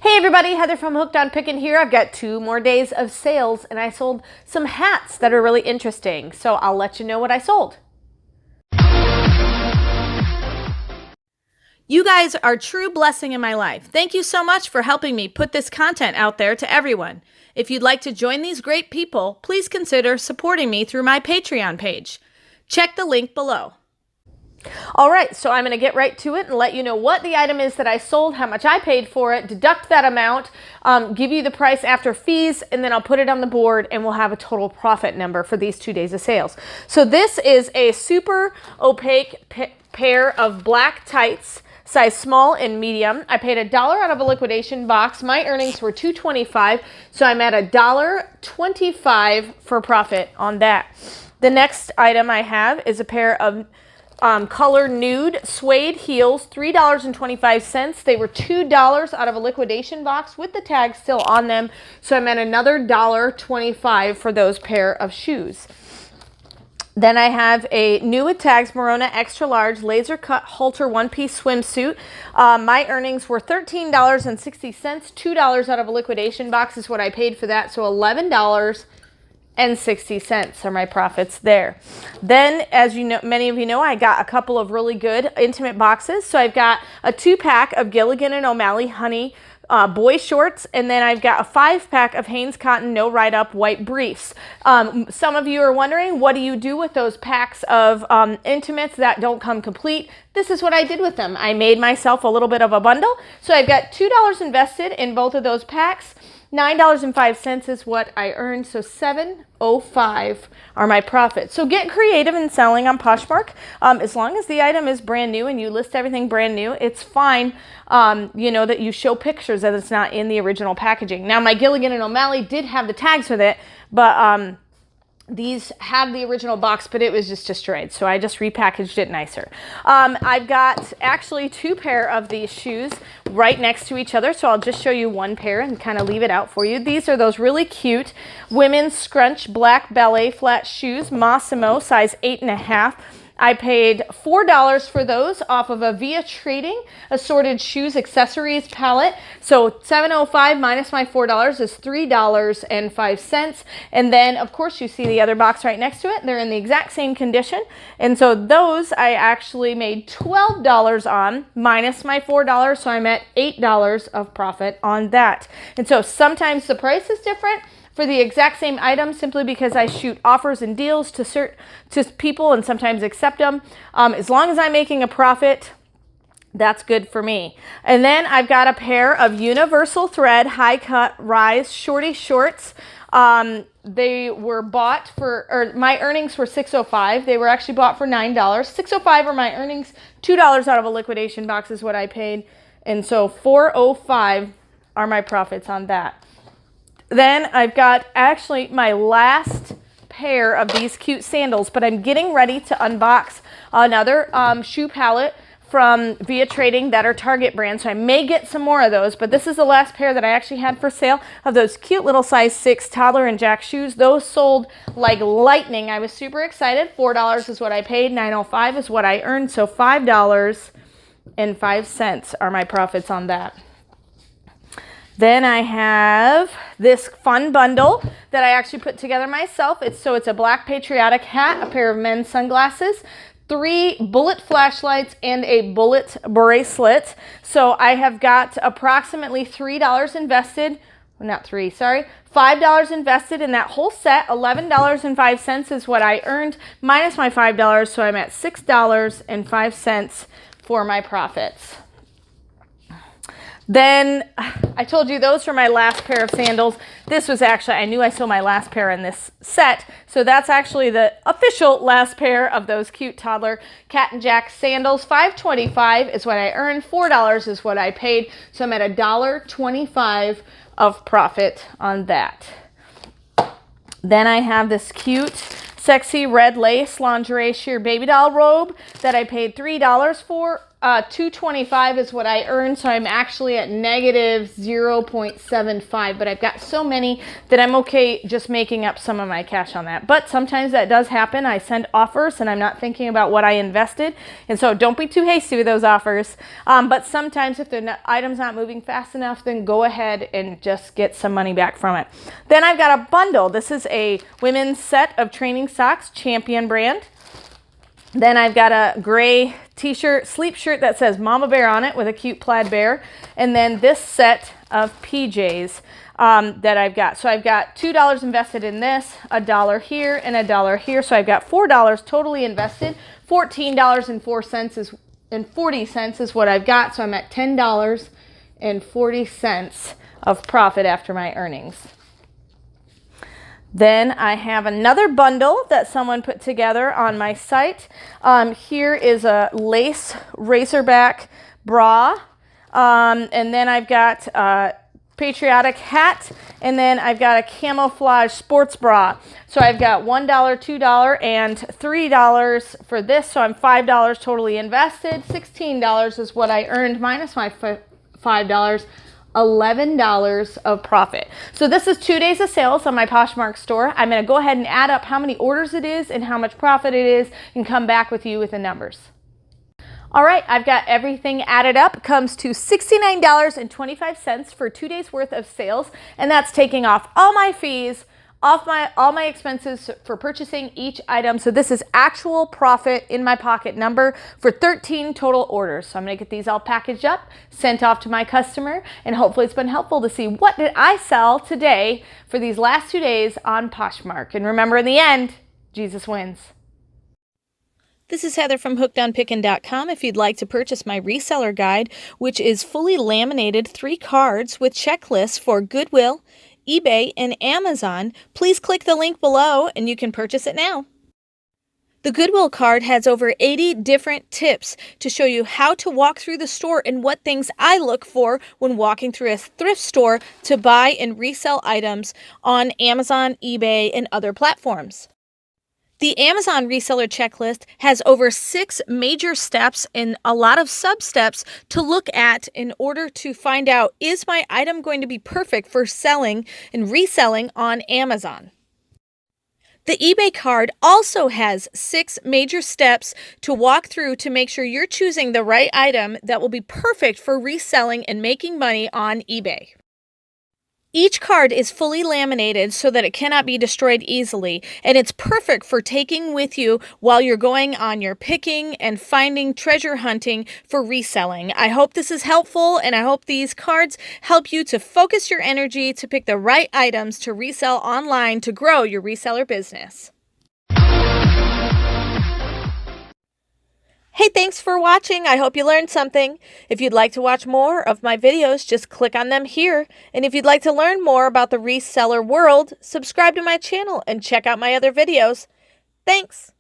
Hey everybody, Heather from Hooked on Pickin here. I've got 2 more days of sales and I sold some hats that are really interesting. So I'll let you know what I sold. You guys are a true blessing in my life. Thank you so much for helping me put this content out there to everyone. If you'd like to join these great people, please consider supporting me through my Patreon page. Check the link below. All right, so I'm going to get right to it and let you know what the item is that I sold, how much I paid for it, deduct that amount, give you the price after fees, and then I'll put it on the board and we'll have a total profit number for these 2 days of sales. So this is a super opaque pair of black tights, size small and medium. I paid $1 out of a liquidation box. My earnings were $2.25, so I'm at $1.25 for profit on that. The next item I have is a pair of color nude suede heels, $3.25. They were $2 out of a liquidation box with the tag still on them. So I'm at another $1.25 for those pair of shoes. Then I have a new with tags Morona extra large laser cut halter one-piece swimsuit. My earnings were $13.60. $2 out of a liquidation box is what I paid for that. So $11.60 are my profits there. Then, as you know, many of you know, I got a couple of really good intimate boxes. So I've got a 2-pack of Gilligan and O'Malley Honey boy shorts, and then I've got a 5-pack of Hanes Cotton No Write-Up white briefs. Some of you are wondering, what do you do with those packs of intimates that don't come complete? This is what I did with them. I made myself a little bit of a bundle. So I've got $2 invested in both of those packs. $9.05 is what I earned, so $7.05 are my profits. So get creative in selling on Poshmark. As long as the item is brand new and you list everything brand new, it's fine, you know, that you show pictures that it's not in the original packaging. Now, my Gilligan and O'Malley did have the tags with it, but these have the original box, but it was just destroyed, so I just repackaged it nicer. I've got actually 2 pair of these shoes right next to each other, so I'll just show you one pair and kind of leave it out for you. These are those really cute women's scrunch black ballet flat shoes, Massimo, size 8.5. I paid $4 for those off of a Via Trading assorted shoes accessories palette. So $7.05 minus my $4 is $3.05. And then, of course, you see the other box right next to it. They're in the exact same condition. And so those I actually made $12 on minus my $4. So I'm at $8 of profit on that. And so sometimes the price is different for the exact same item, simply because I shoot offers and deals to people and sometimes accept them. As long as I'm making a profit, that's good for me. And then I've got a pair of universal thread high cut rise shorty shorts. They were bought for, or my earnings were $6.05. They were actually bought for $9. $6.05 are my earnings. $2 out of a liquidation box is what I paid. And so $4.05 are my profits on that. Then I've got actually my last pair of these cute sandals, but I'm getting ready to unbox another shoe palette from Via Trading that are Target brand. So I may get some more of those, but this is the last pair that I actually had for sale of those cute little size 6 toddler and Jack shoes. Those sold like lightning. I was super excited. $4 is what I paid. $9.05 is what I earned. So $5.05 are my profits on that. Then I have this fun bundle that I actually put together myself. It's a black patriotic hat, a pair of men's sunglasses, 3 bullet flashlights, and a bullet bracelet. So I have got approximately $3 invested. Not 3, sorry. $5 invested in that whole set. $11.05 is what I earned minus my $5. So I'm at $6.05 for my profits. Then I told you those were my last pair of sandals. This was actually, I knew I saw my last pair in this set. So that's actually the official last pair of those cute toddler Cat and Jack sandals. $5.25 is what I earned. $4 is what I paid. So I'm at $1.25 of profit on that. Then I have this cute, sexy red lace lingerie sheer baby doll robe that I paid $3 for. $225 is what I earned, so I'm actually at negative 0.75, but I've got so many that I'm okay just making up some of my cash on that. But sometimes that does happen. I send offers and I'm not thinking about what I invested, and so don't be too hasty with those offers. But sometimes if the item's not moving fast enough, then go ahead and just get some money back from it. Then I've got a bundle. This is a women's set of training socks, Champion brand. Then I've got a gray t-shirt, sleep shirt that says Mama Bear on it with a cute plaid bear. And then this set of PJs that I've got. So I've got $2 invested in this, $1 here, and $1 here. So I've got $4 totally invested. $14.40 is what I've got. So I'm at $10.40 of profit after my earnings. Then I have another bundle that someone put together on my site. Here is a lace racerback bra. And then I've got a patriotic hat. And then I've got a camouflage sports bra. So I've got $1, $2, and $3 for this. So I'm $5 totally invested. $16 is what I earned minus my $5. $11 of profit. So this is 2 days of sales on my Poshmark store. I'm going to go ahead and add up how many orders it is and how much profit it is and come back with you with the numbers. All right, I've got everything added up. It comes to $69.25 for 2 days worth of sales, and that's taking off all my fees, all my expenses for purchasing each item. So this is actual profit in my pocket number for 13 total orders. So I'm going to get these all packaged up, sent off to my customer, and hopefully it's been helpful to see what did I sell today for these last 2 days on Poshmark. And remember, in the end, Jesus wins. This is Heather from hookedonpickin.com. If you'd like to purchase my reseller guide, which is fully laminated 3 cards with checklists for Goodwill, eBay, and Amazon, please click the link below and you can purchase it now. The Goodwill card has over 80 different tips to show you how to walk through the store and what things I look for when walking through a thrift store to buy and resell items on Amazon, eBay, and other platforms. The Amazon reseller checklist has over 6 major steps and a lot of sub-steps to look at in order to find out, is my item going to be perfect for selling and reselling on Amazon? The eBay card also has 6 major steps to walk through to make sure you're choosing the right item that will be perfect for reselling and making money on eBay. Each card is fully laminated so that it cannot be destroyed easily, and it's perfect for taking with you while you're going on your picking and finding treasure hunting for reselling. I hope this is helpful, and I hope these cards help you to focus your energy to pick the right items to resell online to grow your reseller business. Hey, thanks for watching. I hope you learned something. If you'd like to watch more of my videos, just click on them here. And if you'd like to learn more about the reseller world, subscribe to my channel and check out my other videos. Thanks.